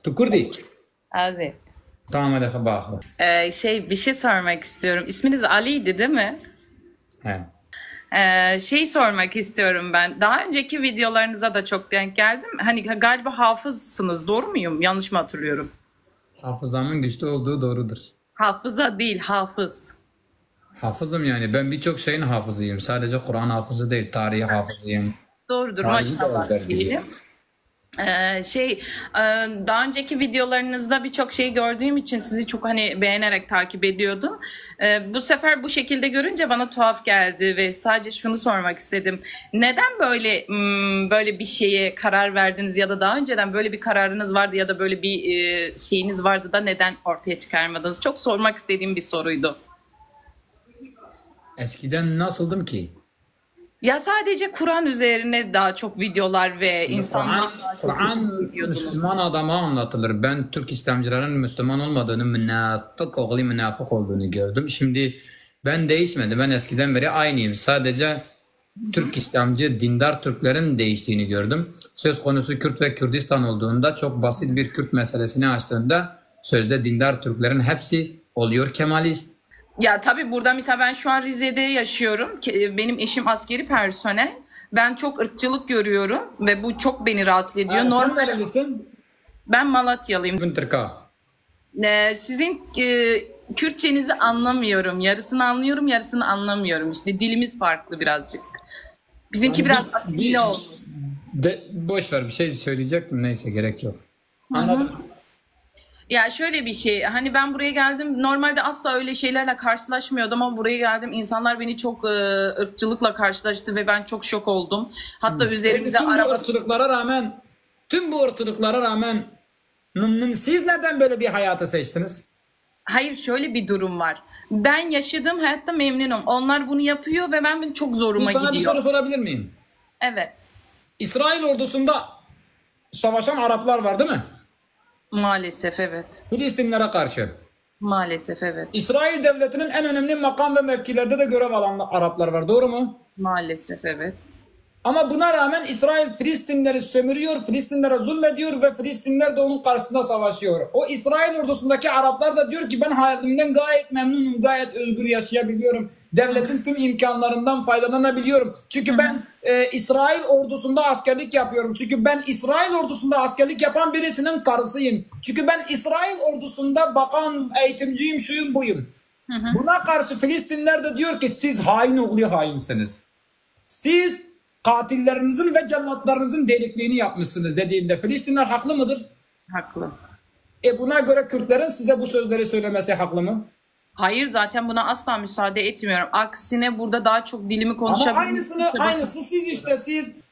Tu Kurdi? Azi. Tamam hadi bak. Bir şey sormak istiyorum. İsminiz Ali'ydi değil mi? He. Sormak istiyorum ben. Daha önceki videolarınıza da çok denk geldim. Hani galiba hafızsınız. Doğru muyum? Yanlış mı hatırlıyorum? Hafızamın güçlü olduğu doğrudur. Hafıza değil, hafız. Hafızım yani. Ben birçok şeyin hafızıyım. Sadece Kur'an hafızı değil. Tarihi hafızıyım. Doğrudur Tarihi de maşallah ezberliyim. diyelim. Ee, şey, Daha önceki videolarınızda birçok şey gördüğüm için sizi çok hani beğenerek takip ediyordum. Bu sefer bu şekilde görünce bana tuhaf geldi ve sadece şunu sormak istedim. Neden böyle bir şeye karar verdiniz ya da daha önceden böyle bir kararınız vardı ya da böyle bir şeyiniz vardı da neden ortaya çıkarmadınız? Çok sormak istediğim bir soruydu. Eskiden nasıldım ki? Ya sadece Kur'an üzerine daha çok videolar ve Kur'an, insanları daha çok Kur'an ediyordunuz. Müslüman adama anlatılır. Ben Türk İslamcıların Müslüman olmadığını, münafık olduğunu gördüm. Şimdi ben değişmedim. Ben eskiden beri aynıyım. Sadece Türk İslamcı, dindar Türklerin değiştiğini gördüm. Söz konusu Kürt ve Kürdistan olduğunda çok basit bir Kürt meselesini açtığında sözde dindar Türklerin hepsi oluyor Kemalist. Ya tabii burada mesela ben şu an Rize'de yaşıyorum. Benim eşim askeri personel. Ben çok ırkçılık görüyorum ve bu çok beni rahatsız ediyor. Sen Normal nerelisin? ben Malatyalıyım. Ben Türk'a. Sizin Kürtçenizi anlamıyorum. Yarısını anlıyorum, yarısını anlamıyorum. İşte dilimiz farklı birazcık. Bizimki biraz asimile oldu. Boş ver bir şey söyleyecektim. Neyse gerek yok. Anladım. Ya şöyle bir şey, hani ben buraya geldim, normalde asla öyle şeylerle karşılaşmıyordum ama buraya geldim, insanlar beni çok ırkçılıkla karşılaştı ve ben çok şok oldum. Hatta üzerimde Tüm bu ırkçılıklara rağmen siz neden böyle bir hayatı seçtiniz? Hayır, şöyle bir durum var. Ben yaşadığım hayatta memnunum. Onlar bunu yapıyor ve ben çok zoruma Sana bir gidiyor. soru sorabilir miyim? Evet, İsrail ordusunda savaşan Araplar var değil mi? maalesef evet. Filistinlere karşı. Maalesef evet. İsrail devletinin en önemli makam ve mevkilerde de görev alan Araplar var. Doğru mu? Maalesef evet. Ama buna rağmen İsrail Filistinleri sömürüyor, Filistinlere zulmediyor ve Filistinler de onun karşısında savaşıyor. O İsrail ordusundaki Araplar da diyor ki ben hayalimden gayet memnunum, gayet özgür yaşayabiliyorum. Devletin tüm imkanlarından faydalanabiliyorum. Çünkü ben İsrail ordusunda askerlik yapıyorum. Çünkü ben İsrail ordusunda askerlik yapan birisinin karısıyım. Çünkü ben İsrail ordusunda bakan, eğitimciyim, şuyum buyum. Buna karşı Filistinler de diyor ki siz hain oğlu hainsiniz. Siz katillerinizin ve cellatlarınızın delikliğini yapmışsınız dediğinde Filistinler haklı mıdır? Haklı. Buna göre Kürtlerin size bu sözleri söylemesi haklı mı? Hayır, zaten buna asla müsaade etmiyorum. Aksine burada daha çok dilimi konuşabilirim. Ama aynısı siz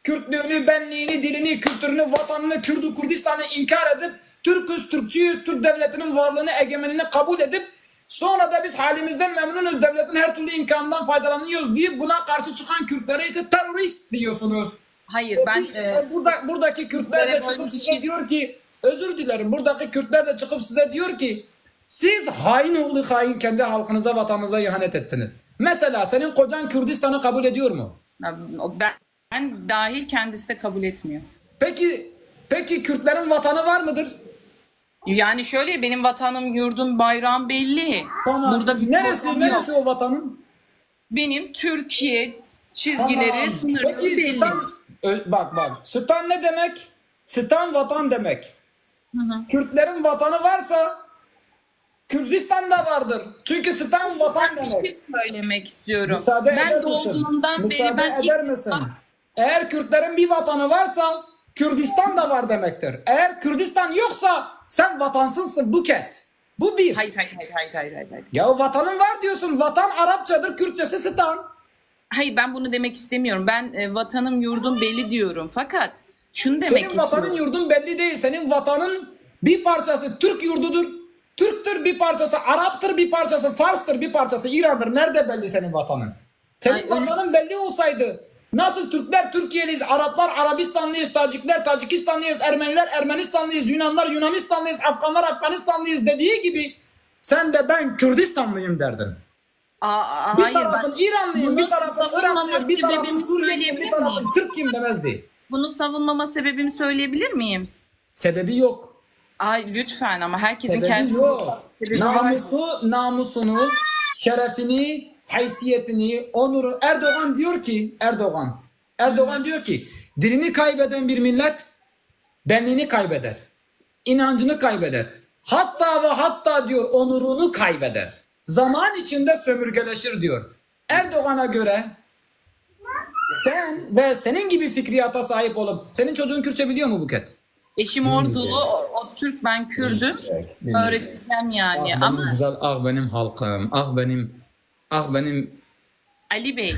Kürtlüğünü, benliğini, dilini, kültürünü, vatanını, Kürdü, Kürdistan'ı inkar edip Türk'üz, Türkçüyüz, Türk devletinin varlığını, egemenliğini kabul edip sonra da biz halimizden memnunuz, devletin her türlü imkanından faydalanıyoruz diye buna karşı çıkan Kürtlere ise terörist diyorsunuz. Hayır, ben Buradaki Kürtler de çıkıp size diyor ki özür dilerim, buradaki Kürtler de çıkıp size diyor ki siz hain oğlu hain kendi halkınıza, vatanınıza ihanet ettiniz. Mesela senin kocan Kürdistan'ı kabul ediyor mu? ben dahil kendisi de kabul etmiyor. Peki Kürtlerin vatanı var mıdır? Yani şöyle, benim vatanım, yurdum, bayrağım belli. Tamam. Burada bir Neresi o vatanın? benim Türkiye çizgileri, sınırları Peki belli. bak. Stan ne demek? Stan vatan demek. Kürtlerin vatanı varsa Kürdistan da vardır. Çünkü Stan vatan Bir demek. şey söylemek istiyorum. Müsaade Ben eder misin? doğduğumdan beri ben eder misin? Eğer Kürtlerin bir vatanı varsa Kürdistan da var demektir. Eğer Kürdistan yoksa sen vatansızsın Buket. Bu bir. Hayır. Ya vatanın var diyorsun. Vatan Arapçadır, Kürtçesi Stan. Hayır, ben bunu demek istemiyorum. Ben vatanım, yurdum belli diyorum. Fakat şunu demek Senin vatanın istiyorum. yurdun belli değil. Senin vatanın bir parçası Türk yurdudur. Türktür, bir parçası Arap'tır, bir parçası Fars'tır, bir parçası İran'dır. Nerede belli senin vatanın? Senin vatanın belli olsaydı nasıl Türkler Türkiye'liyiz, Araplar Arabistanlıyız, Tacikler Tacikistanlıyız, Ermeniler Ermenistanlıyız, Yunanlar Yunanistanlıyız, Afganlar Afganistanlıyız dediği gibi sen de ben Kürdistanlıyım derdin. Bir Hayır, tarafın İranlıyım, bir bunu tarafın Iraklıyım, bir tarafın sebebimi Suriyeliyim, bir söyleyebilir tarafın miyim? Türk'üm demezdi. Bunu savunmama sebebimi söyleyebilir miyim? Sebebi yok. Ay lütfen ama herkesin Sebebi kendi yok. sebebi var. Namusunu, şerefini, haysiyetini, onuru. Erdoğan diyor ki dilini kaybeden bir millet benliğini kaybeder. İnancını kaybeder. Hatta ve hatta diyor onurunu kaybeder. Zaman içinde sömürgeleşir diyor. Erdoğan'a göre sen ve senin gibi fikriyata sahip olup senin çocuğun Kürtçe biliyor mu Buket? Eşim Ordulu, o Türk, ben Kürdüm. Öğreteceğim yani. Ah Ama benim güzel, ah benim halkım, ah benim Ali Bey,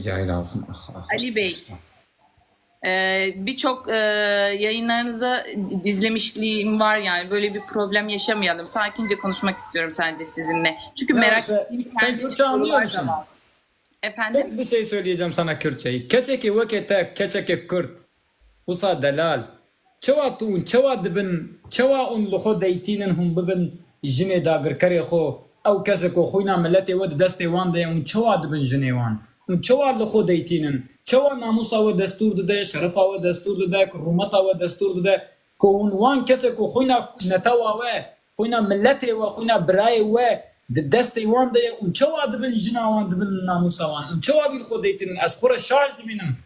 cahil halkım. Ali Bey, birçok yayınlarınıza izlemişliğim var yani. Böyle bir problem yaşamayalım. Sakince konuşmak istiyorum sadece sizinle. Çünkü Ya merak sen- ettiğim sen kendi Kürtçe anlıyor sorular musun? da var. Efendim? Tek bir şey söyleyeceğim sana Kürtçeyi. Keçeki vakete, keçeki Kürt. Usa delal. Çeva tuğun, çeva dibin, çeva un luxo deytinin hum bibin jine dagir kare xo. Ew kesek o xuyna milleti ve destê wan de un çeva dibin jinê wan. Un çeva luxo deytinin. Çeva namusa ve destur dide, şerefa ve destur dide, rumata ve destur dide. Ko un wan kesek o xuyna netawa ve, xuyna milleti ve, xuyna birayê ve destê wan de un çeva dibin jina wan dibin namusa wan. Un çeva bil xo deytinin. Ez xura şaş dibinim.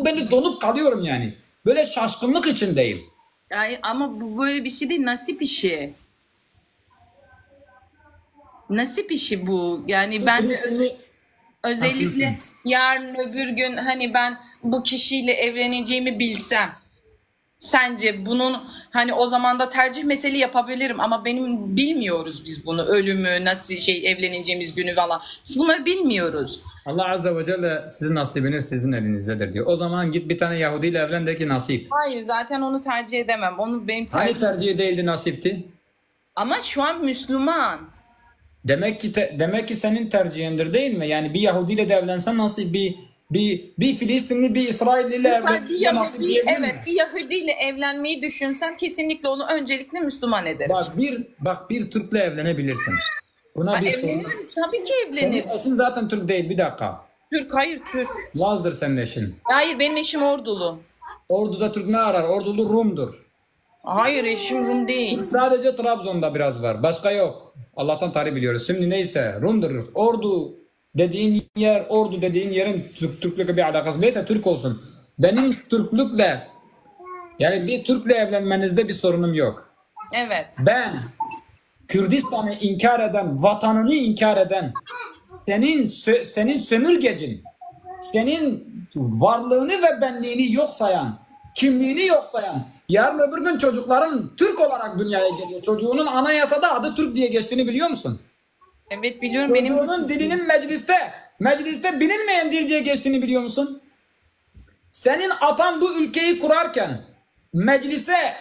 Beni donup kalıyorum yani. Böyle şaşkınlık içindeyim. Yani ama bu böyle bir şey değil, nasip işi. Nasip işi bu. Yani ben de özellikle Haklısın. yarın öbür gün hani ben bu kişiyle evleneceğimi bilsem, sence bunun hani o zaman da tercih mesele yapabilirim ama benim bilmiyoruz biz bunu, ölümü, nasıl evleneceğimiz günü falan. Biz bunları bilmiyoruz. Allah Azze ve Celle sizin nasibiniz sizin elinizdedir diyor. O zaman git bir tane Yahudi ile evlen de ki nasip. Hayır, zaten onu tercih edemem. Onu benim Hani tercih. tercih değildi nasipti? Ama şu an Müslüman. Demek ki senin tercihindir değil mi? Yani bir Yahudi ile de evlensen nasip, bir Filistinli bir İsrailli ile Mesela bir evlensen nasip Yahudi, diyebilir evet, mi? bir Yahudi ile evlenmeyi düşünsem kesinlikle onu öncelikle Müslüman ederim. Bak bir Türk'le evlenebilirsin. Buna bir sorun. Evlenirim, tabii ki Senin evlenirim. eşin zaten Türk değil, bir dakika. Türk, hayır Türk. Laz'dır senin eşin. Hayır, benim eşim Ordulu. Ordu'da Türk ne arar? Ordulu Rum'dur. Hayır, eşim Rum değil. Sadece Trabzon'da biraz var. Başka yok. Allah'tan tarih biliyoruz. Şimdi neyse Rum'dur. Ordu dediğin yerin Türklükle bir alakası. Neyse Türk olsun. Benim Türklükle yani bir Türk'le evlenmenizde bir sorunum yok. Evet. Ben Kürdistan'ı inkar eden, vatanını inkar eden, senin sömürgecin, senin varlığını ve benliğini yok sayan, kimliğini yok sayan, yarın öbür gün çocukların Türk olarak dünyaya geliyor. Çocuğunun anayasada adı Türk diye geçtiğini biliyor musun? Evet, biliyorum. Benim Çocuğunun dilinin mecliste bilinmeyen dil diye geçtiğini biliyor musun? Senin atan bu ülkeyi kurarken meclise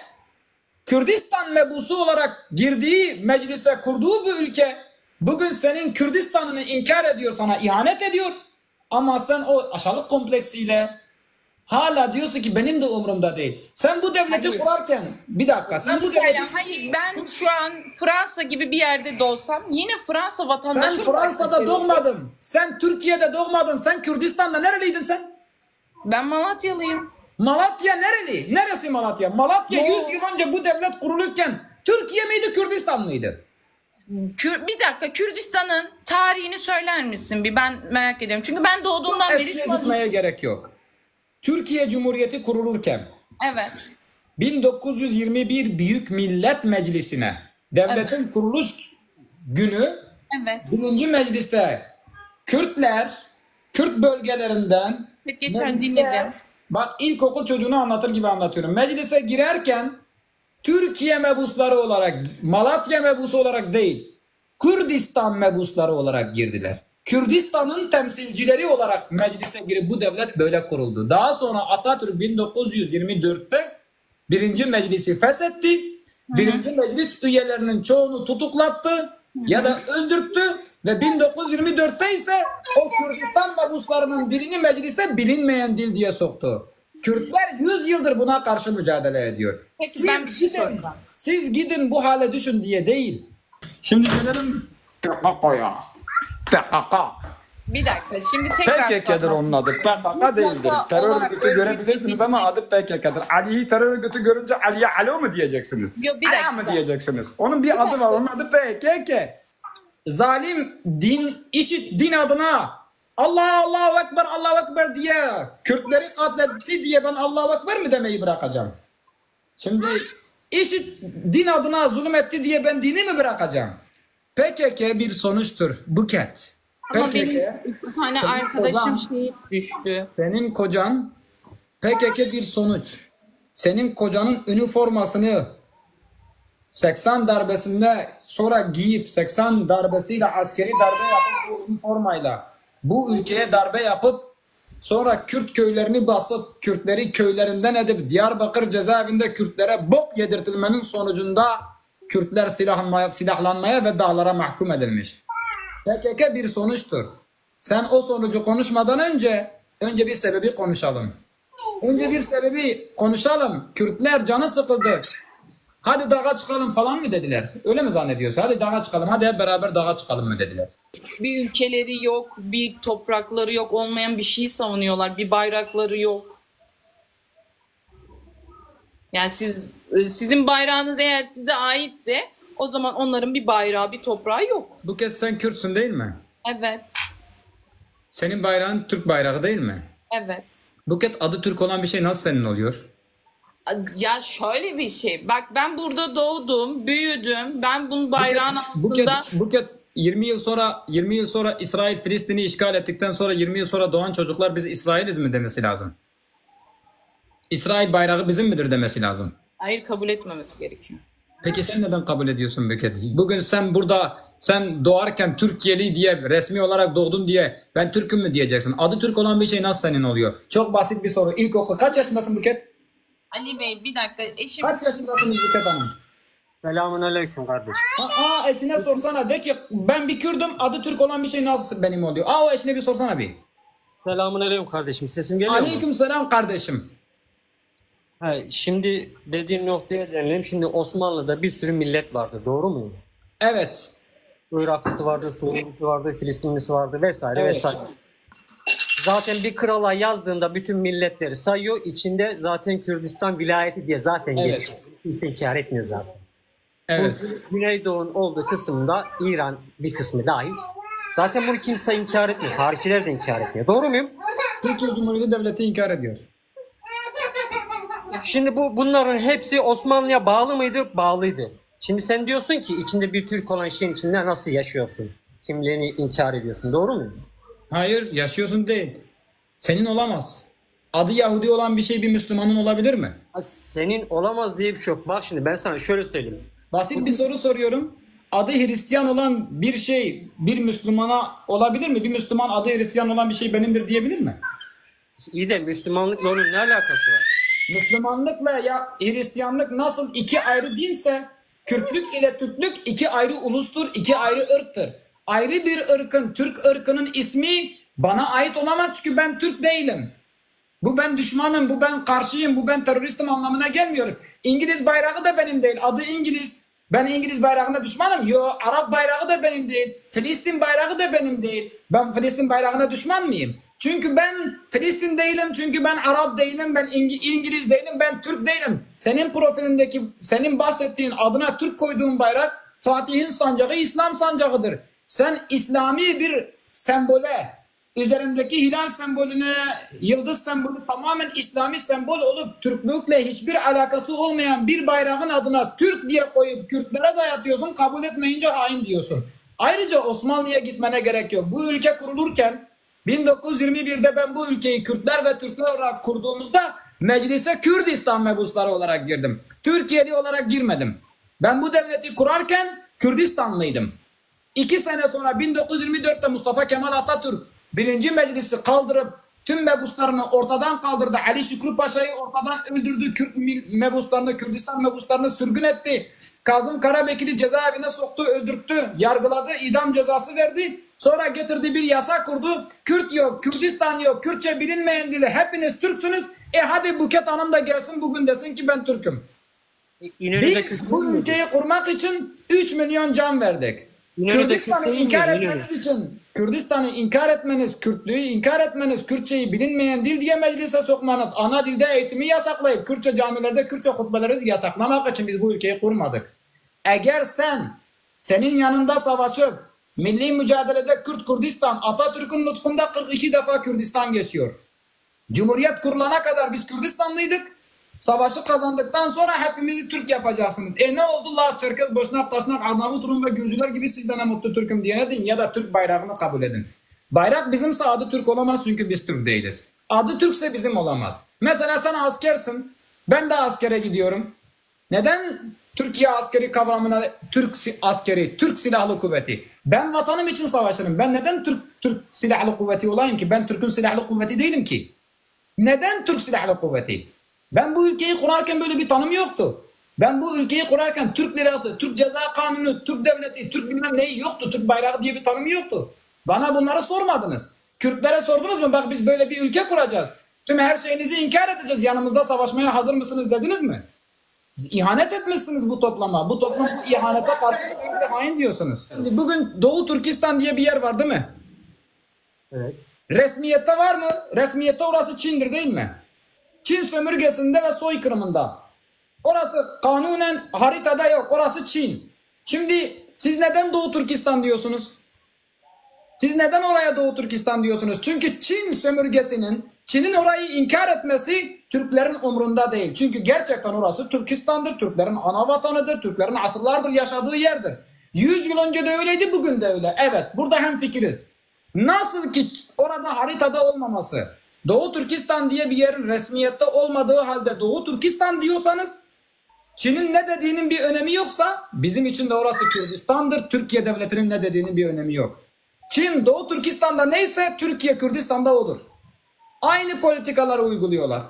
Kürdistan mebusu olarak girdiği meclise kurduğu bu ülke bugün senin Kürdistan'ını inkar ediyor, sana ihanet ediyor. Ama sen o aşağılık kompleksiyle hala diyorsun ki benim de umurumda değil. Sen bu devleti Hayır. kurarken bir dakika sen bu devleti Hayır, ben şu an Fransa gibi bir yerde doğsam yine Fransa vatandaşı ben olarak Fransa'da yaşıyorum. doğmadın. Sen Türkiye'de doğmadın. Sen Kürdistan'da nereliydin sen? Ben Malatyalıyım. Malatya nereli? Neresi Malatya? Malatya 100 yıl önce bu devlet kurulurken Türkiye miydi, Kürdistan mıydı? Bir dakika, Kürdistan'ın tarihini söyler misin? Bir ben merak ediyorum. Çünkü ben doğduğumdan beri Eskiye şu an... gitmeye gerek yok. Türkiye Cumhuriyeti kurulurken Evet. 1921 Büyük Millet Meclisi'ne devletin kuruluş günü Evet. birinci mecliste Kürtler, Kürt bölgelerinden Geçen meclise- dinledim. Bak ilkokul çocuğunu anlatır gibi anlatıyorum. Meclise girerken Türkiye mebusları olarak, Malatya mebusu olarak değil, Kürdistan mebusları olarak girdiler. Kürdistan'ın temsilcileri olarak meclise girip bu devlet böyle kuruldu. Daha sonra Atatürk 1924'te birinci meclisi feshetti. Birinci meclis üyelerinin çoğunu tutuklattı ya da öldürttü ve 1924'te ise o Kürdistan mebuslarının dilini mecliste bilinmeyen dil diye soktu. Kürtler 100 yıldır buna karşı mücadele ediyor. Peki, ben bir şey soracağım. Siz gidin bu hale düşün diye değil. Şimdi gelelim PKK'ya. PKK. Bir dakika şimdi tekrar PKK'dır onun adı. PKK değildir. Terör olarak örgütü görebilirsiniz ama örgütü- adı PKK'dır. Ali'yi terör örgütü görünce Ali'ye alo mu diyeceksiniz? Yok, bir Ala dakika. mı diyeceksiniz? Onun bir adı var. Onun adı PKK. Zalim din, işit din adına Allahu Ekber, Allahu Ekber diye Kürtleri katletti diye ben Allahu Ekber mi demeyi bırakacağım? Şimdi işit din adına zulüm etti diye ben dini mi bırakacağım? PKK bir sonuçtur. Buket. Ama PKK, benim iki tane arkadaşım şehit düştü. senin kocan PKK bir sonuç. Senin kocanın üniformasını 80 darbesinde sonra giyip 80 darbesiyle askeri darbe yapıp bu üniformayla bu ülkeye darbe yapıp sonra Kürt köylerini basıp Kürtleri köylerinden edip Diyarbakır cezaevinde Kürtlere bok yedirtilmenin sonucunda Kürtler silahlanmaya ve dağlara mahkum edilmiş. PKK bir sonuçtur. Sen o sonucu konuşmadan önce bir sebebi konuşalım. Önce bir sebebi konuşalım. Kürtler canı sıkıldı. Hadi dağa çıkalım falan mı dediler? Öyle mi zannediyorsun? Hadi dağa çıkalım. Hadi hep beraber dağa çıkalım mı dediler? Bir ülkeleri yok, bir toprakları yok, olmayan bir şeyi savunuyorlar. Bir bayrakları yok. Yani sizin bayrağınız eğer size aitse o zaman onların bir bayrağı, bir toprağı yok. Bu kez sen Kürtsün değil mi? Evet. Senin bayrağın Türk bayrağı değil mi? Evet. Bu kez adı Türk olan bir şey nasıl senin oluyor? Ya şöyle bir şey. Bak ben burada doğdum, büyüdüm. Ben bunun bayrağın Buket, altında... Buket 20 yıl sonra İsrail Filistin'i işgal ettikten sonra 20 yıl sonra doğan çocuklar biz İsrailiz mi demesi lazım? İsrail bayrağı bizim midir demesi lazım? Hayır, kabul etmemesi gerekiyor. Peki sen neden kabul ediyorsun Buket? Bugün sen doğarken Türkiye'li diye resmi olarak doğdun diye ben Türk'üm mü diyeceksin? Adı Türk olan bir şey nasıl senin oluyor? Çok basit bir soru. İlkokul kaç yaşındasın Buket? Ali Bey bir dakika, eşim... Kaç yaşındasın Buket Hanım? Selamun aleyküm kardeş. Eşine sorsana de ki ben bir Kürdüm adı Türk olan bir şey nasıl benim oluyor? O eşine bir sorsana bir. Selamun aleyküm kardeşim. Sesim geliyor mu? Aleyküm selam kardeşim. Ha, şimdi dediğin noktaya dönelim. Şimdi Osmanlı'da bir sürü millet vardı. Doğru mu? Evet. Iraklısı vardı, Suriyelisi vardı, Filistinlisi vardı vesaire Evet. vesaire. Zaten bir krala yazdığında bütün milletleri sayıyor. İçinde zaten Kürdistan vilayeti diye zaten Evet. geçiyor. Kimse inkar etmiyor zaten. Evet. Bu Güneydoğu'nun olduğu kısımda İran bir kısmı dahil. Zaten bunu kimse inkar etmiyor. Tarihçiler de inkar etmiyor. Doğru muyum? Türkiye Cumhuriyeti Devleti inkar ediyor. Şimdi bunların hepsi Osmanlı'ya bağlı mıydı? Bağlıydı. Şimdi sen diyorsun ki içinde bir Türk olan şeyin içinde nasıl yaşıyorsun? Kimliğini inkar ediyorsun. Doğru mu? Hayır yaşıyorsun değil. Senin olamaz. Adı Yahudi olan bir şey bir Müslümanın olabilir mi? Senin olamaz diye bir şey yok. Bak şimdi ben sana şöyle söyleyeyim. Basit bir soru soruyorum. Adı Hristiyan olan bir şey bir Müslümana olabilir mi? Bir Müslüman adı Hristiyan olan bir şey benimdir diyebilir mi? İyi de Müslümanlıkla onun ne alakası var? Müslümanlıkla ya Hristiyanlık nasıl iki ayrı dinse Kürtlük ile Türklük iki ayrı ulustur, iki ayrı ırktır. Ayrı bir ırkın, Türk ırkının ismi bana ait olamaz çünkü ben Türk değilim. Bu ben düşmanım, bu ben karşıyım, bu ben teröristim anlamına gelmiyor. İngiliz bayrağı da benim değil, adı İngiliz. Ben İngiliz bayrağına düşmanım. Yo, Arap bayrağı da benim değil. Filistin bayrağı da benim değil. Ben Filistin bayrağına düşman mıyım? Çünkü ben Filistin değilim, çünkü ben Arap değilim, ben İngiliz değilim, ben Türk değilim. Senin profilindeki, senin bahsettiğin adına Türk koyduğun bayrak Fatih'in sancağı İslam sancağıdır. Sen İslami bir sembole, üzerindeki hilal sembolüne, yıldız sembolü tamamen İslami sembol olup Türklükle hiçbir alakası olmayan bir bayrağın adına Türk diye koyup Kürtlere dayatıyorsun, kabul etmeyince hain diyorsun. Ayrıca Osmanlı'ya gitmene gerek yok. Bu ülke kurulurken 1921'de ben bu ülkeyi Kürtler ve Türkler olarak kurduğumuzda meclise Kürdistan mebusları olarak girdim. Türkiye'li olarak girmedim. Ben bu devleti kurarken Kürdistanlıydım. 2 sene sonra 1924'te Mustafa Kemal Atatürk birinci meclisi kaldırıp tüm mebuslarını ortadan kaldırdı. Ali Şükrü Paşa'yı ortadan öldürdü. Kürt mebuslarını, Kürdistan mebuslarını sürgün etti. Kazım Karabekir'i cezaevine soktu, öldürttü, yargıladı, idam cezası verdi. Sonra getirdi bir yasa kurdu. Kürt yok, Kürdistan yok, Kürtçe bilinmeyen dili. Hepiniz Türksünüz. Hadi Buket Hanım da gelsin bugün desin ki ben Türk'üm. İnönü'de Biz bu ülkeyi kurmak için 3 milyon can verdik. Kürdistan'ı inkar etmeniz için, Kürdistan'ı inkar etmeniz, Kürtlüğü inkar etmeniz, Kürtçeyi bilinmeyen dil diye meclise sokmanız, ana dilde eğitimi yasaklayıp Kürtçe camilerde Kürtçe hutbeleri yasaklamak için biz bu ülkeyi kurmadık. Eğer senin yanında savaşıp milli mücadelede Kürt-Kürdistan, Atatürk'ün nutkunda 42 defa Kürdistan geçiyor. Cumhuriyet kurulana kadar biz Kürdistanlıydık. Savaşı kazandıktan sonra hepimizi Türk yapacaksınız. Ne oldu? Laz, Çerkez, Boşnak, Taşnak, Arnavut, Rum ve Gürcüler gibi sizden de mutlu Türk'üm diye deyin ya da Türk bayrağını kabul edin. Bayrak bizimse adı Türk olamaz çünkü biz Türk değiliz. Adı Türkse bizim olamaz. Mesela sen askersin. Ben de askere gidiyorum. Neden Türkiye askeri kavramına Türk askeri, Türk Silahlı Kuvveti? Ben vatanım için savaşırım. Ben neden Türk Silahlı Kuvveti olayım ki? Ben Türk'ün Silahlı Kuvveti değilim ki. Neden Türk Silahlı Kuvveti? Ben bu ülkeyi kurarken böyle bir tanım yoktu. Ben bu ülkeyi kurarken Türk lirası, Türk ceza kanunu, Türk devleti, Türk bilmem neyi yoktu. Türk bayrağı diye bir tanım yoktu. Bana bunları sormadınız. Kürtlere sordunuz mu? Bak biz böyle bir ülke kuracağız. Tüm her şeyinizi inkar edeceğiz. Yanımızda savaşmaya hazır mısınız dediniz mi? Siz ihanet etmişsiniz bu toplama. Bu toplum bu ihanete karşı bir hain diyorsunuz. Şimdi bugün Doğu Türkistan diye bir yer var değil mi? Evet. Resmiyette var mı? Resmiyette orası Çin'dir değil mi? Çin sömürgesinde ve soykırımında. Orası kanunen haritada yok. Orası Çin. Şimdi siz neden Doğu Türkistan diyorsunuz? Siz neden oraya Doğu Türkistan diyorsunuz? Çünkü Çin sömürgesinin, Çin'in orayı inkar etmesi Türklerin umrunda değil. Çünkü gerçekten orası Türkistan'dır. Türklerin ana vatanıdır. Türklerin asırlardır yaşadığı yerdir. 100 yıl önce de öyleydi, bugün de öyle. Evet, burada hemfikiriz. Nasıl ki orada haritada olmaması, Doğu Türkistan diye bir yerin resmiyette olmadığı halde Doğu Türkistan diyorsanız, Çin'in ne dediğinin bir önemi yoksa bizim için de orası Kürdistan'dır. Türkiye devletinin ne dediğinin bir önemi yok. Çin Doğu Türkistan'da neyse Türkiye Kürdistan'da odur. Aynı politikaları uyguluyorlar.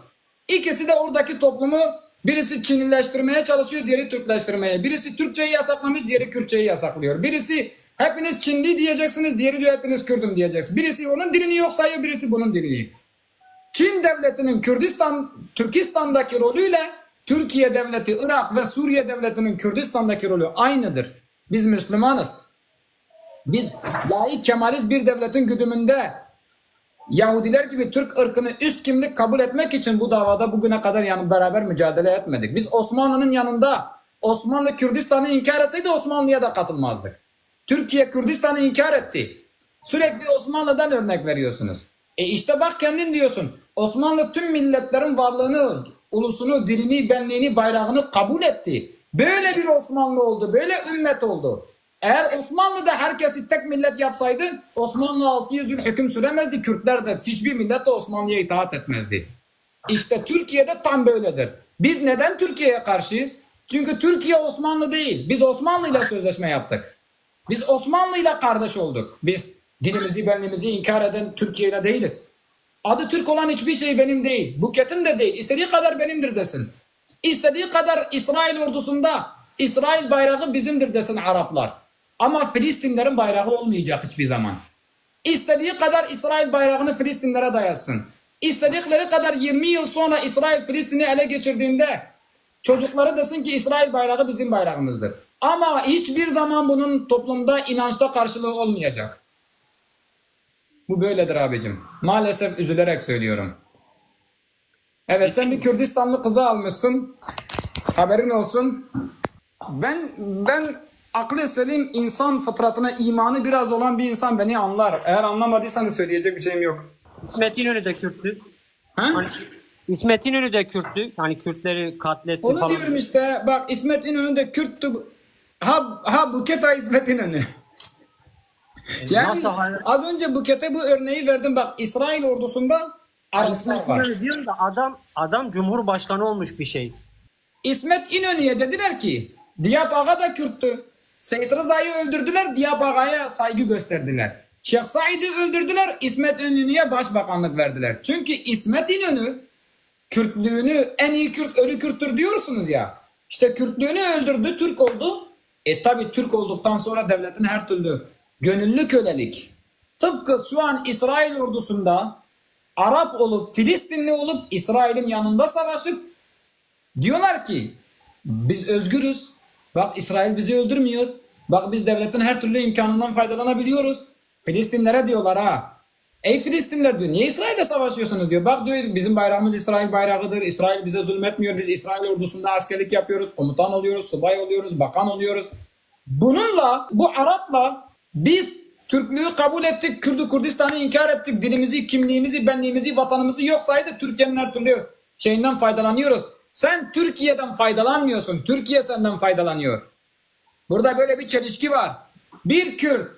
İkisi de oradaki toplumu birisi Çinileştirmeye çalışıyor, diğeri Türkleştirmeye. Birisi Türkçeyi yasaklamış, diğeri Kürtçeyi yasaklıyor. Birisi hepiniz Çinli diyeceksiniz, diğeri diyor hepiniz Kürdüm diyeceksiniz. Birisi onun dilini yok sayıyor, birisi bunun dilini. Çin devletinin Türkistan'daki rolüyle Türkiye devleti, Irak ve Suriye devletinin Kürdistan'daki rolü aynıdır. Biz Müslümanız. Biz laik Kemalist bir devletin güdümünde Yahudiler gibi Türk ırkını üst kimlik kabul etmek için bu davada bugüne kadar yani beraber mücadele etmedik. Biz Osmanlı'nın yanında Osmanlı Kürdistan'ı inkar etseydi Osmanlı'ya da katılmazdık. Türkiye Kürdistan'ı inkar etti. Sürekli Osmanlı'dan örnek veriyorsunuz. İşte bak kendin diyorsun. Osmanlı tüm milletlerin varlığını, ulusunu, dilini, benliğini, bayrağını kabul etti. Böyle bir Osmanlı oldu, böyle ümmet oldu. Eğer Osmanlı'da herkesi tek millet yapsaydı Osmanlı 600 yıl hüküm süremezdi. Kürtler de hiçbir millet de Osmanlı'ya itaat etmezdi. İşte Türkiye'de tam böyledir. Biz neden Türkiye'ye karşıyız? Çünkü Türkiye Osmanlı değil. Biz Osmanlı'yla sözleşme yaptık. Biz Osmanlı'yla kardeş olduk. Biz dilimizi, benliğimizi inkar eden Türkiye'yle değiliz. Adı Türk olan hiçbir şey benim değil. Buketim de değil. İstediği kadar benimdir desin. İstediği kadar İsrail ordusunda İsrail bayrağı bizimdir desin Araplar. Ama Filistinlerin bayrağı olmayacak hiçbir zaman. İstediği kadar İsrail bayrağını Filistinlere dayasın. İstedikleri kadar 20 yıl sonra İsrail Filistin'i ele geçirdiğinde çocukları desin ki İsrail bayrağı bizim bayrağımızdır. Ama hiçbir zaman bunun toplumda inançta karşılığı olmayacak. Bu böyledir abicim. Maalesef üzülerek söylüyorum. Evet, sen bir Kürdistanlı kızı almışsın. Haberin olsun. Ben aklı selim insan fıtratına imanı biraz olan bir insan beni anlar. Eğer anlamadıysanız söyleyecek bir şeyim yok. İsmet İnönü de Kürttü. Ha? Hani İsmet İnönü de Kürttü. Hani Kürtleri katletti Onu falan. diyorum işte. Bak İsmet İnönü de Kürttü. Ha Buketa İsmet İnönü. Yani Nasıl az önce Buket'e bu örneği verdim. Bak İsrail ordusunda Araplar var. İnönü diyorum da adam Cumhurbaşkanı olmuş bir şey. İsmet İnönü'ye dediler ki Diyap Ağa da Kürttü. Seyit Rıza'yı öldürdüler, Diyap Ağa'ya saygı gösterdiler. Şeyh Said'i öldürdüler, İsmet İnönü'ye başbakanlık verdiler. Çünkü İsmet İnönü Kürtlüğünü en iyi Kürt, ölü Kürttür diyorsunuz ya. İşte Kürtlüğünü öldürdü, Türk oldu. Tabi Türk olduktan sonra devletin her türlü gönüllü kölelik. Tıpkı şu an İsrail ordusunda Arap olup, Filistinli olup İsrail'in yanında savaşıp diyorlar ki biz özgürüz. Bak İsrail bizi öldürmüyor. Bak biz devletin her türlü imkanından faydalanabiliyoruz. Filistinlere diyorlar ha. Ey Filistinler diyor, niye İsrail'le savaşıyorsunuz diyor. Bak diyor, bizim bayrağımız İsrail bayrağıdır. İsrail bize zulmetmiyor. Biz İsrail ordusunda askerlik yapıyoruz. Komutan oluyoruz, subay oluyoruz, bakan oluyoruz. Bununla, bu Arap'la biz Türklüğü kabul ettik. Kürdistan'ı inkar ettik. Dilimizi, kimliğimizi, benliğimizi, vatanımızı yok saydık. Türkiye'nin her türlü şeyinden faydalanıyoruz. Sen Türkiye'den faydalanmıyorsun. Türkiye senden faydalanıyor. Burada böyle bir çelişki var. Bir Kürt,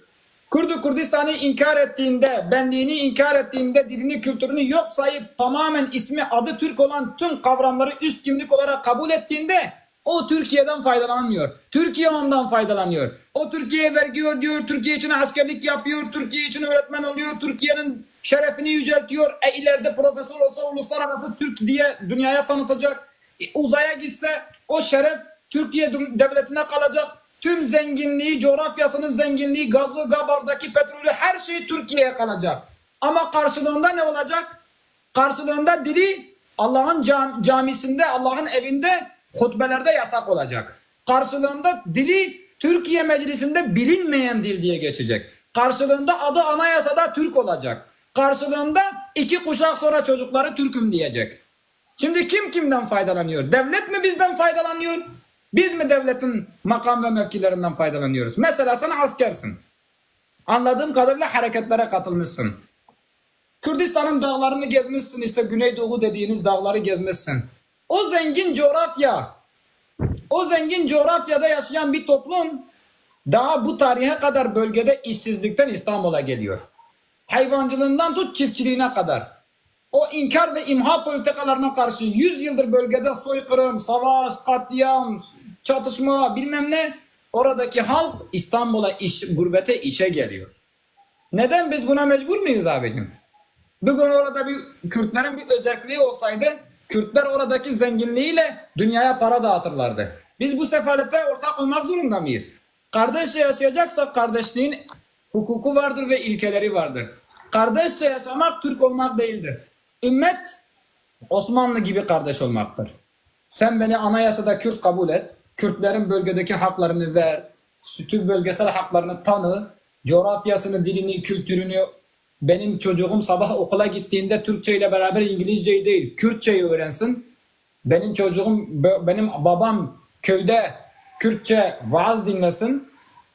Kurdistan'ı inkar ettiğinde, benliğini inkar ettiğinde, dilini, kültürünü yok sayıp tamamen ismi, adı Türk olan tüm kavramları üst kimlik olarak kabul ettiğinde o Türkiye'den faydalanmıyor. Türkiye ondan faydalanıyor. O Türkiye'ye vergi ödüyor, Türkiye için askerlik yapıyor, Türkiye için öğretmen oluyor, Türkiye'nin şerefini yüceltiyor. İleride profesör olsa uluslararası Türk diye dünyaya tanıtacak. Uzaya gitse o şeref Türkiye devletine kalacak. Tüm zenginliği, coğrafyasının zenginliği, gazı, gabardaki petrolü, her şey Türkiye'ye kalacak. Ama karşılığında ne olacak? Karşılığında dili Allah'ın camisinde, Allah'ın evinde, hutbelerde yasak olacak. Karşılığında dili Türkiye Meclisi'nde bilinmeyen dil diye geçecek. Karşılığında adı anayasada Türk olacak. Karşılığında 2 kuşak sonra çocukları Türk'üm diyecek. Şimdi kim kimden faydalanıyor? Devlet mi bizden faydalanıyor? Biz mi devletin makam ve mevkilerinden faydalanıyoruz? Mesela sen askersin. Anladığım kadarıyla hareketlere katılmışsın. Kürdistan'ın dağlarını gezmişsin, işte Güneydoğu dediğiniz dağları gezmişsin. O zengin coğrafya, o zengin coğrafyada yaşayan bir toplum daha bu tarihe kadar bölgede işsizlikten İstanbul'a geliyor. Hayvancılığından tut çiftçiliğine kadar. O inkar ve imha politikalarına karşı 100 yıldır bölgede soykırım, savaş, katliam, çatışma bilmem ne, oradaki halk İstanbul'a gurbete işe geliyor. Neden biz buna mecbur muyuz abicim? Bugün orada bir Kürtlerin bir özelliği olsaydı, Kürtler oradaki zenginliğiyle dünyaya para dağıtırlardı. Biz bu sefalete ortak olmak zorunda mıyız? Kardeşçe yaşayacaksak kardeşliğin hukuku vardır ve ilkeleri vardır. Kardeşçe yaşamak Türk olmak değildir. Ümmet Osmanlı gibi kardeş olmaktır. Sen beni anayasada Kürt kabul et. Kürtlerin bölgedeki haklarını ver. Tüm bölgesel haklarını tanı. Coğrafyasını, dilini, kültürünü. Benim çocuğum sabah okula gittiğinde Türkçe ile beraber İngilizceyi değil, Kürtçeyi öğrensin. Benim çocuğum, benim babam köyde Kürtçe vaaz dinlesin.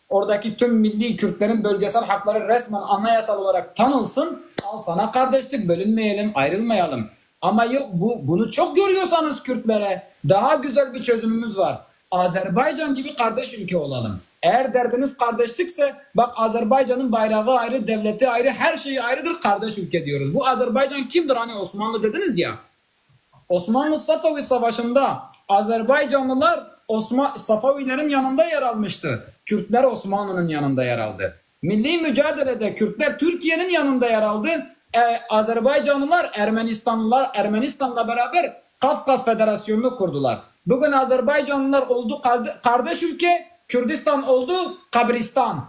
Oradaki tüm milli Kürtlerin bölgesel hakları resmen anayasal olarak tanılsın. Al sana kardeşlik, bölünmeyelim, ayrılmayalım. Ama yok, bunu çok görüyorsanız Kürtlere daha güzel bir çözümümüz var. Azerbaycan gibi kardeş ülke olalım. Eğer derdiniz kardeşlikse bak, Azerbaycan'ın bayrağı ayrı, devleti ayrı, her şeyi ayrıdır, kardeş ülke diyoruz. Bu Azerbaycan kimdir? Hani Osmanlı dediniz ya. Osmanlı Safavi Savaşı'nda Azerbaycanlılar Safavilerin yanında yer almıştı. Kürtler Osmanlı'nın yanında yer aldı. Milli mücadelede Kürtler Türkiye'nin yanında yer aldı. Azerbaycanlılar, Ermenistan'la beraber Kafkas Federasyonu'nu kurdular. Bugün Azerbaycanlılar oldu kardeş ülke, Kürdistan oldu kabristan.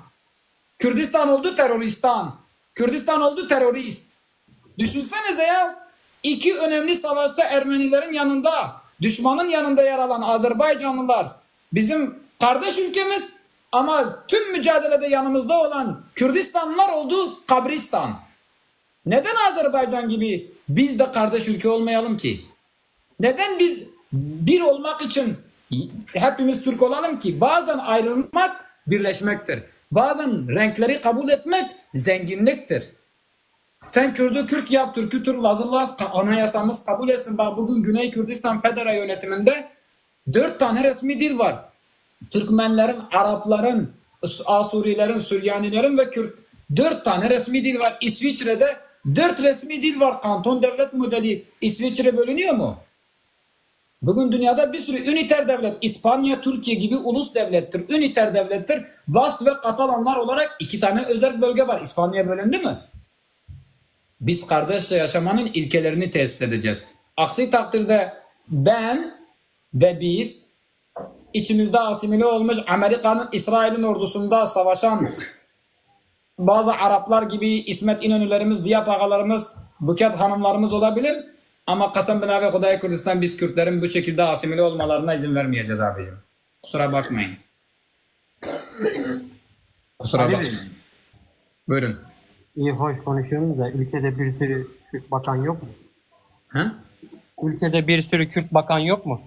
Kürdistan oldu teröristan. Kürdistan oldu terörist. Düşünsenize ya, 2 önemli savaşta Ermenilerin yanında, düşmanın yanında yer alan Azerbaycanlılar bizim kardeş ülkemiz, ama tüm mücadelede yanımızda olan Kürdistanlılar oldu kabristan. Neden Azerbaycan gibi biz de kardeş ülke olmayalım ki? Neden biz bir olmak için hepimiz Türk olalım ki? Bazen ayrılmak birleşmektir. Bazen renkleri kabul etmek zenginliktir. Sen Kürt'ü Kürt yap, Türk'ü Türk, Lazı anayasamız kabul etsin. Bak bugün Güney Kürdistan Federa yönetiminde 4 tane resmi dil var. Türkmenlerin, Arapların, Asurilerin, Süryanilerin ve Kürt. 4 tane resmi dil var. İsviçre'de 4 resmi dil var. Kanton devlet modeli. İsviçre bölünüyor mu? Bugün dünyada bir sürü üniter devlet. İspanya, Türkiye gibi ulus devlettir. Üniter devlettir. Bask ve Katalanlar olarak 2 tane özel bölge var. İspanya bölündü mü? Biz kardeşçe yaşamanın ilkelerini tesis edeceğiz. Aksi takdirde ben ve biz içimizde asimile olmuş Amerika'nın, İsrail'in ordusunda savaşan bazı Araplar gibi İsmet İnönülerimiz, Diyap ağalarımız, Buket hanımlarımız olabilir. Ama Kasem Bina ve Huday Kürdistan biz Kürtlerin bu şekilde asimile olmalarına izin vermeyeceğiz abicim. Kusura bakmayın. Kusura Ali bakmayın. Bey, Buyurun. iyi hoş konuşuyorsunuz da ülkede bir sürü Kürt bakan yok mu? Ha? Ülkede bir sürü Kürt bakan yok mu?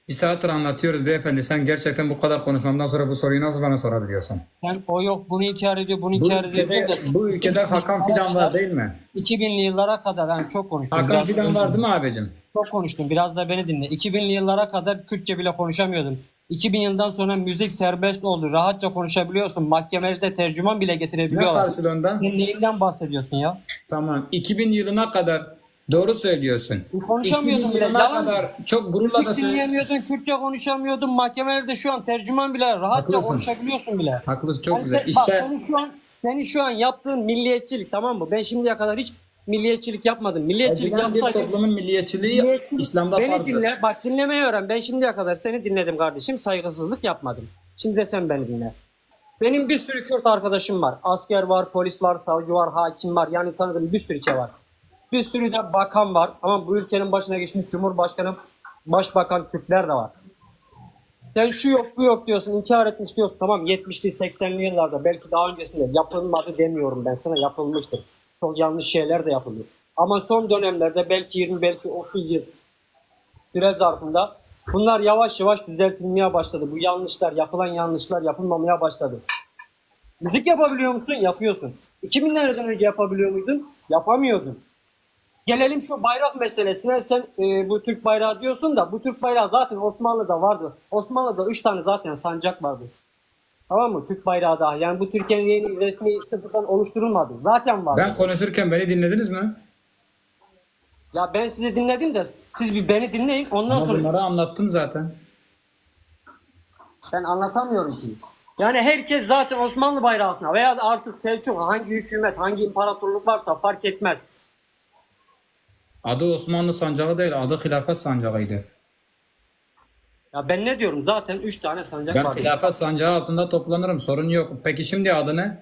Bir saattir anlatıyoruz beyefendi. Sen gerçekten bu kadar konuşmamdan sonra bu soruyu nasıl bana sorabiliyorsun? Sen o yok bunu inkar ediyor, bunu Bu inkar ediyor. ülkede, bu ülkede Hakan Fidan var değil mi? 2000'li yıllara kadar ben çok konuştum. Hakan Biraz Fidan da- var değil mi abicim? Çok konuştum. Biraz da beni dinle. 2000'li yıllara kadar Kürtçe bile konuşamıyordun. 2000 yıldan sonra müzik serbest oldu. Rahatça konuşabiliyorsun. Mahkemelerde tercüman bile Ne getirebiliyorlar. karşılığında? Sen neyinden bahsediyorsun ya? Tamam. 2000 yılına kadar doğru söylüyorsun. Konuşamıyordun 2000 bile. yılına Yalan. kadar çok gururla da Müzik söylüyorsun. dinleyemiyordun, Kürtçe konuşamıyordun. Mahkemelerde şu an tercüman bile rahatça Haklısın. konuşabiliyorsun bile. Haklısın, çok Yani güzel. bak, İşte senin şu an yaptığın milliyetçilik, tamam mı? Ben şimdiye kadar hiç milliyetçilik yapmadım. Milliyetçilik ezilen bir yapsaydım toplumun milliyetçiliği İslam'da beni farzdır. dinle. Bak dinlemeyi öğren. Ben şimdiye kadar seni dinledim kardeşim. Saygısızlık yapmadım. Şimdi de sen beni dinle. Benim bir sürü Kürt arkadaşım var. Asker var, polis var, savcı var, hakim var. Yani tanıdığım bir sürü şey var. Bir sürü de bakan var. Ama bu ülkenin başına geçmiş Cumhurbaşkanı, Başbakan Kürtler de var. Sen şu yok bu yok diyorsun, inkar etmiş diyorsun. Tamam 70'li 80'li yıllarda belki daha öncesinde yapılmadı demiyorum ben sana, yapılmıştır. Çok yanlış şeyler de yapıldı. Ama son dönemlerde belki 20 belki 30 yıl süre zarfında bunlar yavaş yavaş düzeltilmeye başladı. Bu yanlışlar, yapılan yanlışlar yapılmamaya başladı. Müzik yapabiliyor musun? Yapıyorsun. 2000'lerden önce yapabiliyor muydun? Yapamıyordun. Gelelim şu bayrak meselesine. Sen bu Türk bayrağı diyorsun da bu Türk bayrağı zaten Osmanlı'da vardı. Osmanlı'da 3 tane zaten sancak vardı. Tamam mı? Türk bayrağı daha. Yani bu Türkiye'nin yeni resmi sıfırdan oluşturulmadı. Zaten vardı. Ben konuşurken beni dinlediniz mi? Ya ben sizi dinledim de siz bir beni dinleyin. Ondan Ama sonra bunları anlattım zaten. ben anlatamıyorum ki. Yani herkes zaten Osmanlı bayrağı altına veya artık Selçuk hangi hükümet, hangi imparatorluk varsa fark etmez. Adı Osmanlı sancağı değil, adı Hilafet sancağıydı. Ya ben ne diyorum? Zaten 3 tane sancak Ben var. Hilafet sancağı altında toplanırım, sorun yok. Peki şimdi adı ne?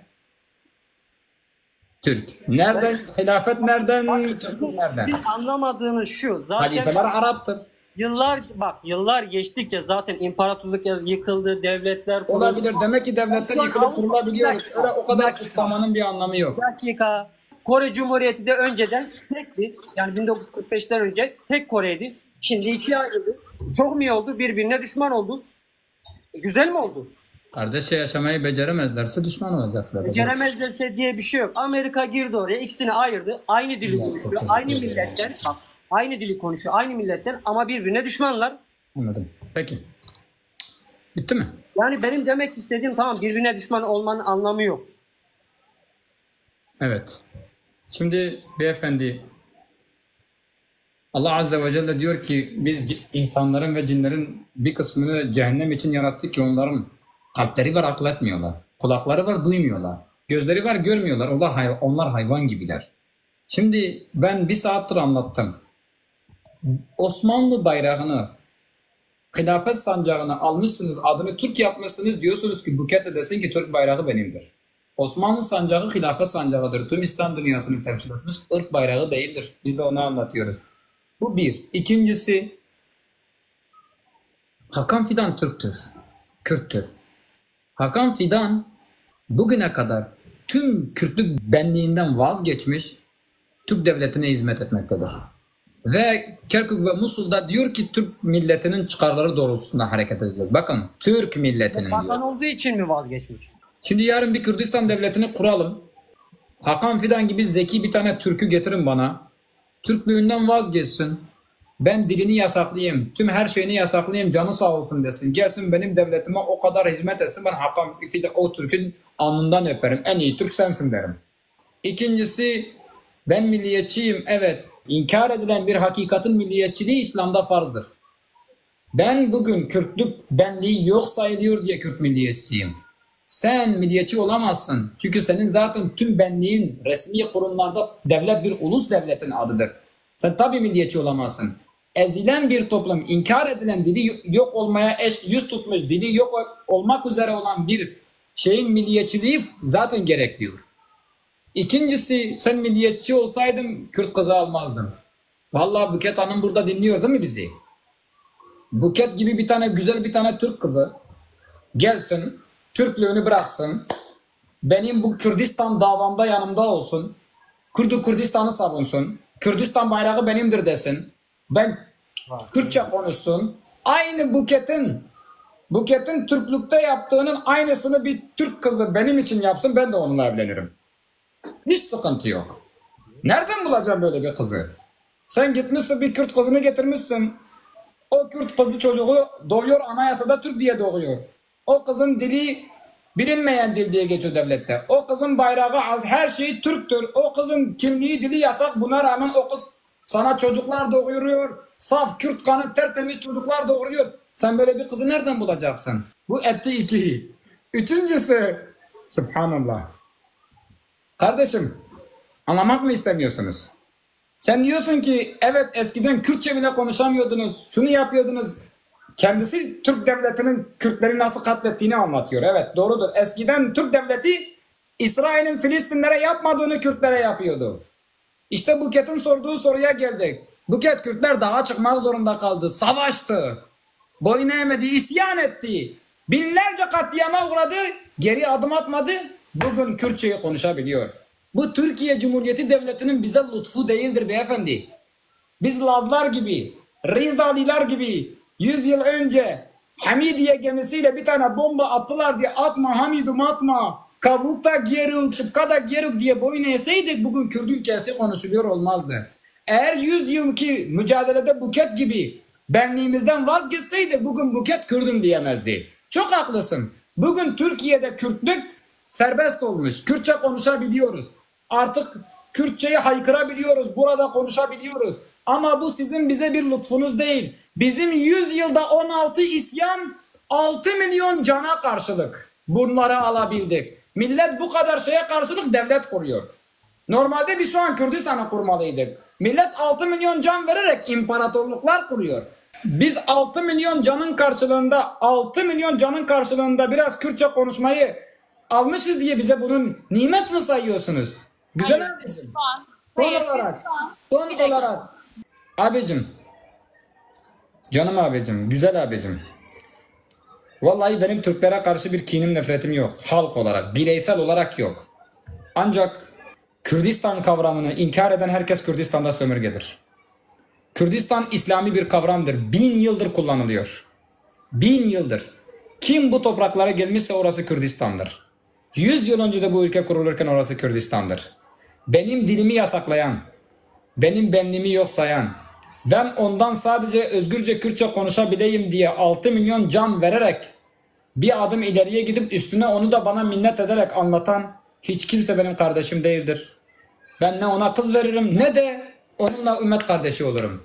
Türk. Nereden? Hilafet nereden? Türk nereden? Siz anlamadığınız şu. Zaten Halifeler Arap'tır. yıllar geçtikçe zaten imparatorluk yıkıldı, devletler kuruldu. Olabilir. Demek ki devletler yıkılıp kurulabiliyor. Öyle o kadar kutsamanın bir anlamı yok. Bir dakika. Kore Cumhuriyeti de önceden tekti. Yani 1945'ten önce tek Kore'ydi. Şimdi ikiye ayrıldı. Çok mu iyi oldu? Birbirine düşman oldu. Güzel mi oldu? Kardeşçe yaşamayı beceremezlerse düşman olacaklar. Beceremezlerse diye bir şey yok. Amerika girdi oraya, ikisini ayırdı. Aynı dili konuşuyor, aynı milletten. Bak, aynı dili konuşuyor, aynı milletten ama birbirine düşmanlar. Anladım. Peki. Bitti mi? Yani benim demek istediğim tamam birbirine düşman olmanın anlamı yok. Evet. Şimdi beyefendi Allah Azze ve Celle diyor ki biz insanların ve cinlerin bir kısmını cehennem için yarattık ki onların kalpleri var akıl etmiyorlar. Kulakları var duymuyorlar. Gözleri var görmüyorlar. Onlar hayvan gibiler. Şimdi ben bir saattir anlattım. Osmanlı bayrağını hilafet sancağını almışsınız, adını Türk yapmışsınız, diyorsunuz ki Buket de desin ki Türk bayrağı benimdir. Osmanlı sancağı hilafet sancağıdır. Tüm İslam dünyasını temsil etmiş ırk bayrağı değildir. Biz de onu anlatıyoruz. Bu bir. İkincisi Hakan Fidan Türktür. Kürttür. Hakan Fidan bugüne kadar tüm Kürtlük benliğinden vazgeçmiş, Türk devletine hizmet etmektedir. Ve Kerkük ve Musul'da diyor ki Türk milletinin çıkarları doğrultusunda hareket edeceğiz. Bakın Türk milletinin diyor. Bakan olduğu için mi vazgeçmiş? Şimdi yarın bir Kürdistan devletini kuralım. Hakan Fidan gibi zeki bir tane Türk'ü getirin bana. Türklüğünden vazgeçsin. Ben dilini yasaklayayım. Tüm her şeyini yasaklayayım. Canı sağ olsun desin. Gelsin benim devletime o kadar hizmet etsin. Ben Hakan Fidan o Türk'ün alnından öperim. En iyi Türk sensin derim. İkincisi ben milliyetçiyim. Evet. İnkar edilen bir hakikatin milliyetçiliği İslam'da farzdır. Ben bugün Kürtlük benliği yok sayılıyor diye Kürt milliyetçiyim. Sen milliyetçi olamazsın. Çünkü senin zaten tüm benliğin resmi kurumlarda devlet bir ulus devletin adıdır. Sen tabii milliyetçi olamazsın. Ezilen bir toplum, inkar edilen dili yok olmaya yüz tutmuş, dili yok olmak üzere olan bir şeyin milliyetçiliği zaten gerekliyor. İkincisi sen milliyetçi olsaydın Kürt kızı almazdın. Vallahi Buket Hanım burada dinliyor değil mi bizi? Buket gibi bir tane güzel bir tane Türk kızı gelsin Türklüğünü bıraksın. Benim bu Kürdistan davamda yanımda olsun. Kürdistan'ı savunsun. Kürdistan bayrağı benimdir desin. Ben Kürtçe konuşsun. Aynı Buket'in Türklükte yaptığının aynısını bir Türk kızı benim için yapsın. Ben de onunla evlenirim. Hiç sıkıntı yok. Nereden bulacağım böyle bir kızı? Sen gitmişsin bir Kürt kızını getirmişsin. O Kürt kızı çocuğu doğuyor, anayasada Türk diye doğuyor. O kızın dili bilinmeyen dil diye geçiyor devlette. O kızın bayrağı az, her şeyi Türktür. O kızın kimliği, dili yasak. Buna rağmen o kız sana çocuklar doğuruyor. Saf Kürt kanı, tertemiz çocuklar doğuruyor. Sen böyle bir kızı nereden bulacaksın? Bu etti iki. Üçüncüsü, Subhanallah. Kardeşim, anlamak mı istemiyorsunuz? Sen diyorsun ki evet eskiden Kürtçe bile konuşamıyordunuz. Şunu yapıyordunuz. Kendisi Türk devletinin Kürtleri nasıl katlettiğini anlatıyor. Evet doğrudur. Eskiden Türk devleti İsrail'in Filistinlere yapmadığını Kürtlere yapıyordu. İşte Buket'in sorduğu soruya geldik. Buket, Kürtler dağa çıkmak zorunda kaldı. Savaştı. Boyun eğmedi, isyan etti. Binlerce katliama uğradı. Geri adım atmadı. Bugün Kürtçeyi konuşabiliyor. Bu Türkiye Cumhuriyeti Devleti'nin bize lütfu değildir beyefendi. Biz Lazlar gibi, Rizaliler gibi 100 yıl önce Hamidiye gemisiyle bir tane bomba attılar diye atma Hamidum atma, kavrukta geruk, şıpkada geruk diye boyun eğseydik bugün Kürt ülkesi konuşuluyor olmazdı. Eğer 100 yılki mücadelede Buket gibi benliğimizden vazgeçseydi bugün Buket Kürdüm diyemezdi. Çok haklısın. Bugün Türkiye'de Kürtlük serbest olmuş. Kürtçe konuşabiliyoruz. Artık Kürtçeyi haykırabiliyoruz. Burada konuşabiliyoruz. Ama bu sizin bize bir lütfunuz değil. Bizim 100 yılda 16 isyan 6 milyon cana karşılık bunları alabildik. Millet bu kadar şeye karşılık devlet kuruyor. Normalde biz şu an Kürdistan'ı kurmalıydık. Millet 6 milyon can vererek imparatorluklar kuruyor. Biz 6 milyon canın karşılığında biraz Kürtçe konuşmayı almışız diye bize bunun nimet mi sayıyorsunuz? Güzel Hayır, abicim. siz şu an- Son hayır, siz olarak, şu an- son Bir dakika. olarak. Abicim, canım abicim, güzel abicim. Vallahi benim Türklere karşı bir kinim, nefretim yok. Halk olarak, bireysel olarak yok. Ancak Kürdistan kavramını inkar eden herkes Kürdistan'da sömürgedir. Kürdistan İslami bir kavramdır. 1000 yıldır kullanılıyor. 1000 yıldır. Kim bu topraklara gelmişse orası Kürdistan'dır. 100 yıl önce de bu ülke kurulurken orası Kürdistan'dır. Benim dilimi yasaklayan, benim benliğimi yok sayan, ben ondan sadece özgürce Kürtçe konuşabileyim diye 6 milyon can vererek bir adım ileriye gidip üstüne onu da bana minnet ederek anlatan hiç kimse benim kardeşim değildir. Ben ne ona kız veririm ne de onunla ümmet kardeşi olurum.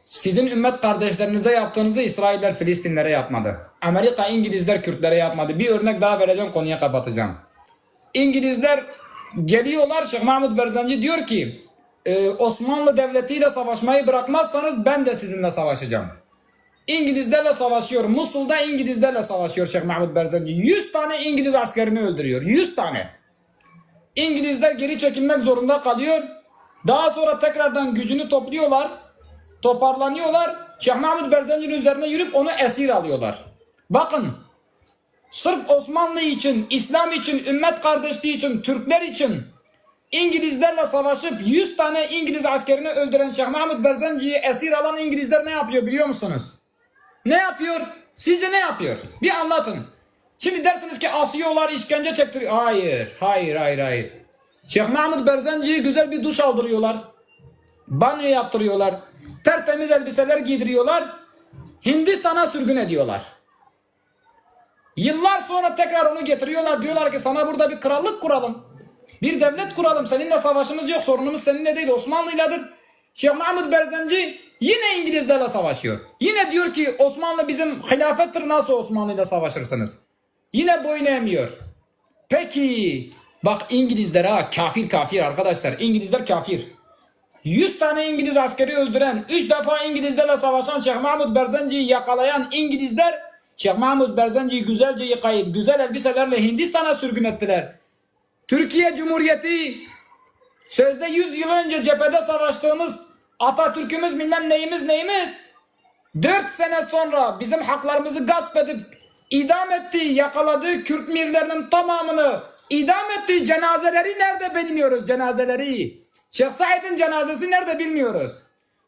Sizin ümmet kardeşlerinize yaptığınızı İsrailler Filistinlere yapmadı. Amerika, İngilizler Kürtlere yapmadı. Bir örnek daha vereceğim, konuya kapatacağım. İngilizler geliyorlar, Şeyh Mahmud Barzanji diyor ki Osmanlı Devleti ile savaşmayı bırakmazsanız ben de sizinle savaşacağım. İngilizlerle savaşıyor. Musul'da İngilizlerle savaşıyor Şeyh Mahmud Barzanji. 100 tane İngiliz askerini öldürüyor. 100 tane. İngilizler geri çekilmek zorunda kalıyor. Daha sonra tekrardan gücünü topluyorlar. Toparlanıyorlar. Şeyh Mahmud Barzanji'nin üzerine yürüp onu esir alıyorlar. Bakın. Sırf Osmanlı için, İslam için, ümmet kardeşliği için, Türkler için İngilizlerle savaşıp 100 tane İngiliz askerini öldüren Şeyh Mahmud Barzanji'yi esir alan İngilizler ne yapıyor biliyor musunuz? Ne yapıyor? Sizce ne yapıyor? Bir anlatın. Şimdi dersiniz ki asıyorlar, işkence çektiriyor. Hayır. Şeyh Mahmud Barzanji'ye güzel bir duş aldırıyorlar. Banyo yaptırıyorlar. Tertemiz elbiseler giydiriyorlar. Hindistan'a sürgün ediyorlar. Yıllar sonra tekrar onu getiriyorlar. Diyorlar ki sana burada bir krallık kuralım. Bir devlet kuralım. Seninle savaşımız yok. Sorunumuz seninle değil, Osmanlı'yladır. Şeyh Mahmud Barzanji yine İngilizlerle savaşıyor. Yine diyor ki Osmanlı bizim hilafettir, nasıl Osmanlı'yla savaşırsınız? Yine boyun eğmiyor. Peki bak İngilizler kafir arkadaşlar. İngilizler kafir. 100 tane İngiliz askeri öldüren, 3 defa İngilizlerle savaşan Şeyh Mahmud Barzanji'yi yakalayan İngilizler Şeyh Mahmud Barzanji'yi güzelce yıkayıp güzel elbiselerle Hindistan'a sürgün ettiler. Türkiye Cumhuriyeti sözde 100 yıl önce cephede savaştığımız Atatürk'ümüz bilmem neyimiz 4 sene sonra bizim haklarımızı gasp edip idam ettiği, yakaladığı Kürt mirlerinin tamamını idam ettiği cenazeleri nerede bilmiyoruz, cenazeleri. Şeyh Said'in cenazesi nerede bilmiyoruz.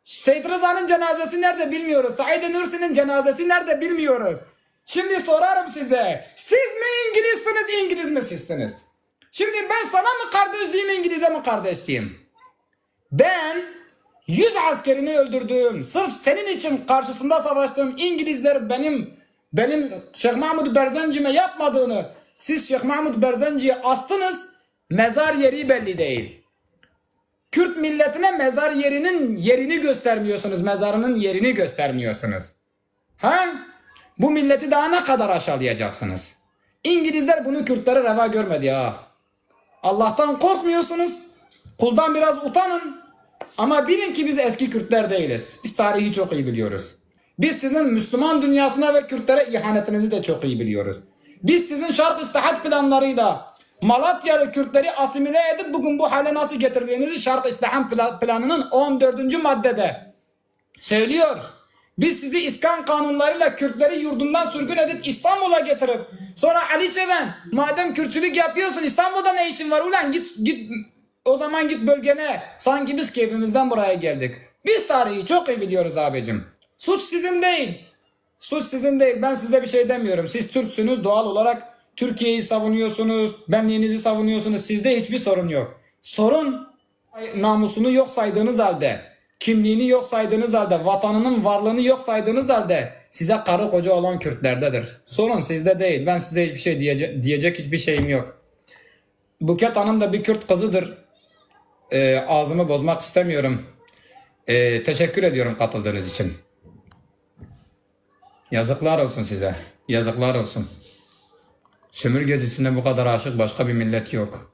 Seyit Rıza'nın cenazesi nerede bilmiyoruz. Said Nursi'nin cenazesi nerede bilmiyoruz. Şimdi sorarım size. Siz mi İngilizsiniz, İngiliz mi sizsiniz? Şimdi ben sana mı kardeş diyeyim, İngiliz'e mi kardeş diyeyim? Ben 100 askerini öldürdüğüm, sırf senin için karşısında savaştığım İngilizler benim Şeyh Mahmud Berzenci'me yapmadığını, siz Şeyh Mahmud Berzenci'yi astınız, mezar yeri belli değil. Kürt milletine mezar yerinin yerini göstermiyorsunuz, mezarının yerini göstermiyorsunuz. Ha? Bu milleti daha ne kadar aşağılayacaksınız? İngilizler bunu Kürtlere reva görmedi ha. Allah'tan korkmuyorsunuz. Kuldan biraz utanın. Ama bilin ki biz eski Kürtler değiliz. Biz tarihi çok iyi biliyoruz. Biz sizin Müslüman dünyasına ve Kürtlere ihanetinizi de çok iyi biliyoruz. Biz sizin Şark İstihat planlarıyla Malatyalı Kürtleri asimile edip bugün bu hale nasıl getirdiğinizi Şark İstihat planının 14. maddede söylüyor. Biz sizi iskan kanunlarıyla Kürtleri yurdundan sürgün edip İstanbul'a getirip sonra Ali Çeven madem Kürtçülük yapıyorsun İstanbul'da ne işin var ulan git o zaman git bölgene, sanki biz keyfimizden buraya geldik. Biz tarihi çok iyi biliyoruz abicim. Suç sizin değil. Suç sizin değil. Ben size bir şey demiyorum. Siz Türksünüz, doğal olarak Türkiye'yi savunuyorsunuz, benliğinizi savunuyorsunuz. Sizde hiçbir sorun yok. Sorun namusunu yok saydığınız halde, kimliğini yok saydığınız halde, vatanının varlığını yok saydığınız halde size karı koca olan Kürtlerdedir. Sorun sizde değil. Ben size hiçbir şey diyecek hiçbir şeyim yok. Buket Hanım da bir Kürt kızıdır. Ağzımı bozmak istemiyorum. Teşekkür ediyorum katıldığınız için. Yazıklar olsun size. Yazıklar olsun. Sömürgesine bu kadar aşık başka bir millet yok.